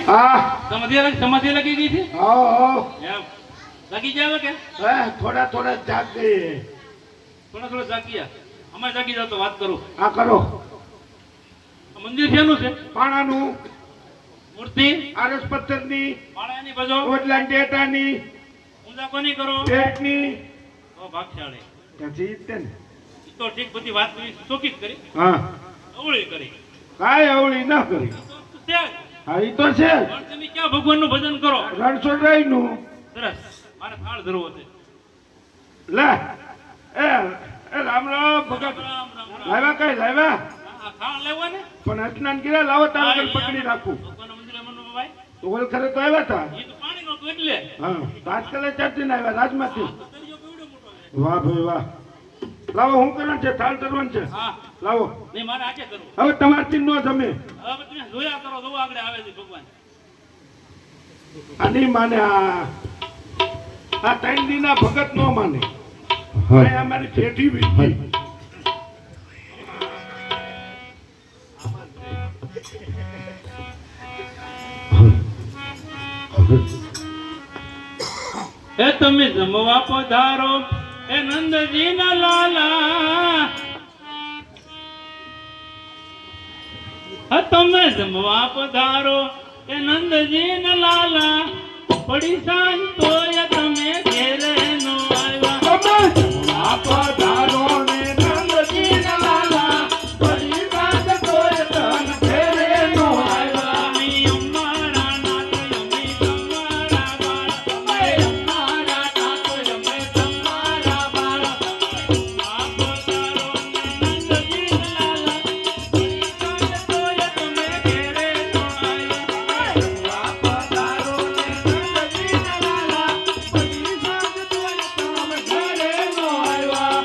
હા સમાધિ લગી ગઈ છે હા એમ લગી જાય કે થોડા થોડા જાગ ગઈ થોડા જાગીયા અમે જાગી જાવ તો વાત કરું હા કરો મંદિર શેનું છે પાણાનું મૂર્તિ આરસ પથ્થરની પાણાની બજો ઓટલા ડેટાની પૂજા કોની કરો પેટની તો ભાગશાળી પછી તે ને ઈ તો ઠીક બધી વાત કરી ચોખી કરી હા અવળી કરી કાંઈ અવળી ના કરી તો છે જ. હા ઈ તો છે પણ તમે ક્યાં ભગવાનનું ભજન કરો રણછોડરાય નું સરસ મારે થાળ ધરવો છે લે એ એ રામ રામ ભગત રામ રામ રામ લાવ્યા કઈ લાવ્યા આ થાળ લેવા ને પણ સ્નાન કર્યા લાવો તાર પકડી રાખું ભગવાનના મંદિરે મનનો ભાઈ તો ઓલ ખરે તો આવ્યા હતા એ તો પાણી નહોતું એટલે હા આજકાલ ચારથી આવ્યા રાજમાંથી તો દરિયો કેવડો મોટો છે વાહ ભાઈ વાહ લાવો હું કરવાનું છે થાળ ધરવાનું છે હા લાવો નહીં મારે આજે કરવું હવે તમારથી નો જમે હવે તમે જોયા કરો જો આગળ આવે છે ભગવાન આની માને આ ત્રણ દીના ભગત નો માને હવે અમારી ઠેઠી વીટી એ તમે જમવા પધારો એ નંદજી ના લાલા તમે જમવા પધારો એ નંદજી ના લાલા પડી સાંજ તોય તમે ઘેરે નો આવ્યા પધારો ને નંદજી ના લાલા પડી સાંજ તોય તન ફેરે નો આવ્યા અમે અમારા નાથ અમે તમારા બાળ અમે અમારા નાથ અમે તમારા બાળ પધારો નંદજી ના લાલા પડી સાંજ તોય તમે ઘેરે નો આવ્યા પધારો ને નંદજી ના લાલા પડી સાંજ તોય તમ ઘરે નો આવ્યા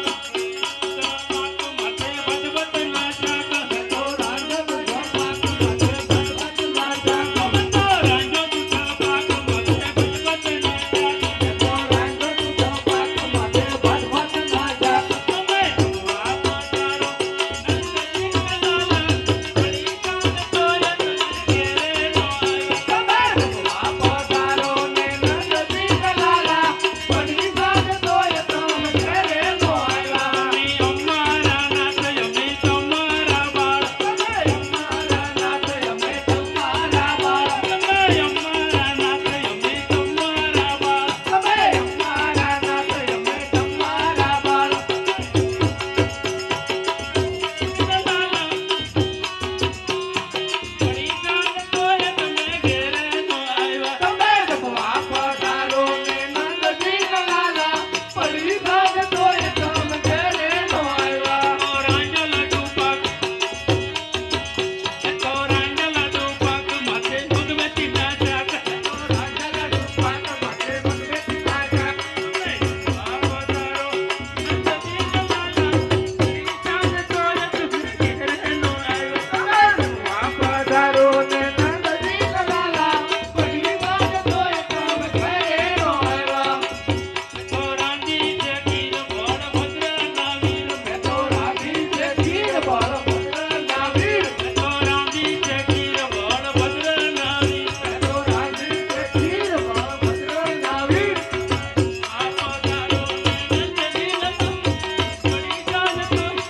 માથે ભજવત ના જાગ તો રાજ ભગવાન માથે ભગવાન ના જાગ તો રાંજો તુઠા પાક માથે ભજવત ના જાગ તો રાજ તું પાક માથે ભગવાન ના જાગ તમે જમવા પધારો નંદજી ના લાલા પડી સાંજ તોય તમે ઘેરે નો આવ્યા પધારો ને નંદજી ના લાલા પડી સાંજ તોય તમ ઘરે નો આવ્યા અમે અમારા નાથ અમે તમારા બાળ અમારા નાથ અમે તમારા બાળ અમે અમારા નાથ અમે તમારા બાળ અમે અમારા નાથ અમે તમારા બાળ પડી સાંજ તોય તમે ઘેરે નો આવ્યા તમે જમવા પધારો ને નંદજી ના લાલા પડી સાંજ તોય તમ ઘરે નો આવ્યા રાંજલા ડુપાક માથે ભગવતી ના જાગ રાજા રૂપાન માથે મંગતી ના જાગ પધારો નંદજી ના લાલા પડી સાંજ તોય તમે ઘેરે નો આવ્યા પધારો ને નંદજી ના લાલા પડી સાંજ તોય તમ ઘરે નો આવ્યા રાંધી છે ગીર બળભદ્ર ના વીર તો રાધી છે ખીર બળભદ્ર ના વીર તો રાંધી છે ગીર બળભદ્ર ના વીર તો રાધી છે ખીર બળભદ્ર ના વીર આ પધારો નંદજી ના પડી સાંજ તોય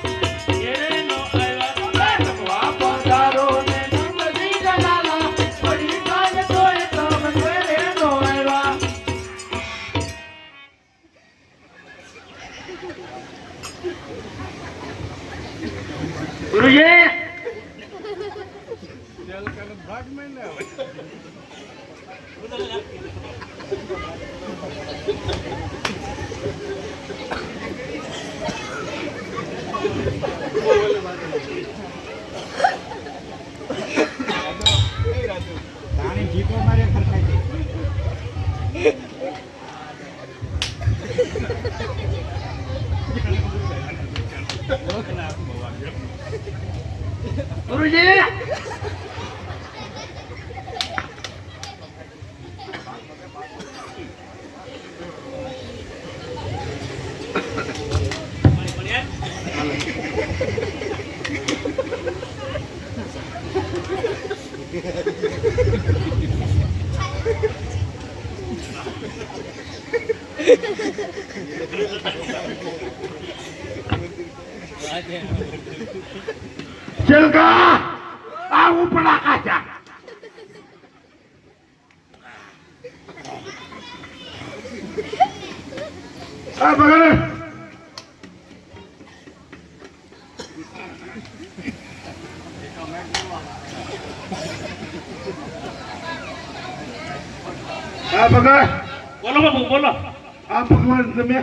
ઘેરે નો આવ્યા પધારો ને નંદજી ના લાલા પડી સાંજ તોય તમ ઘરે નો આવ્યા ગુરુજી ગુરુજી ચલકા આ ઉપડા કાચા આ બગડે આ બગડ બોલો બાપુ બોલો. આ ભગવાન તમે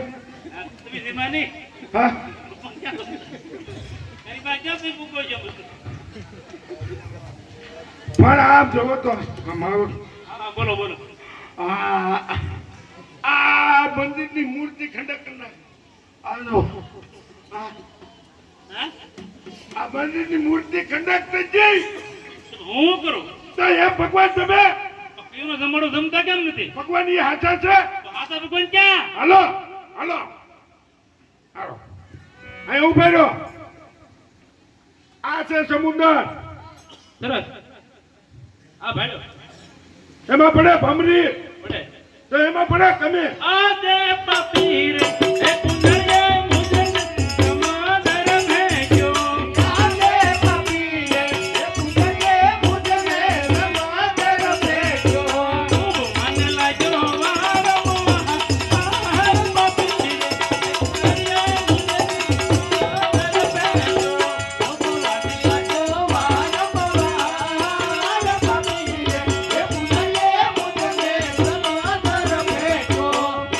તમે ધીમાની હા તારી પાસે ક્યાંથી મૂકો છો બધું? પણ આપ જોવો તો મારું હા બોલો બોલો. આ આ મંદિરની મૂર્તિ ખંડક કરી નાખ આ જો હા આ મંદિરની મૂર્તિ ખંડક થઈ ગઈ હું કરું તો એ ભગવાન તમે પીનો જમાડો જમતા કેમ નથી? ભગવાન એ હાચા છે તો હાથા ભગવાન ક્યાં? હાલો હાલો હાલો અહીં ઉભા રહ્યો આ છે સમુદ્ર સરસ. આ ભાડ્યો એમાં પડે ભમરી પડે. તો એમાં પડે તમે આ દે પપીર એ પુનરે મુજન સમાદર ભેજો. આ દે પપીર એ પુનરે મુજને સમાદર ભેજો. ખૂબ મન લાજો વારો આહર પપીર એ પુનરે મુજન સમાદર ભેજો. ખૂબ મન લાજો વારો આહર પપીર એ પુનરે મુજને સમાદર ભેજો.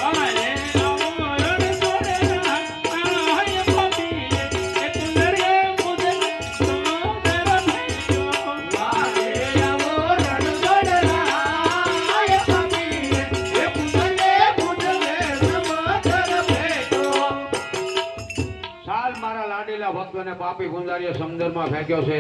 આરે અમરણ જોડેલા આહય પપીર એ પુનરે મુજન સમાદર ભેજો. આરે અમરણ જોડલા આય પપીર એ પુનરે મુજને સમાદર ભેજો. સાલ મારા લાડીલા ભક્તોને પાપી ગુંજારીએ સમુદ્રમાં ફેંક્યો છે.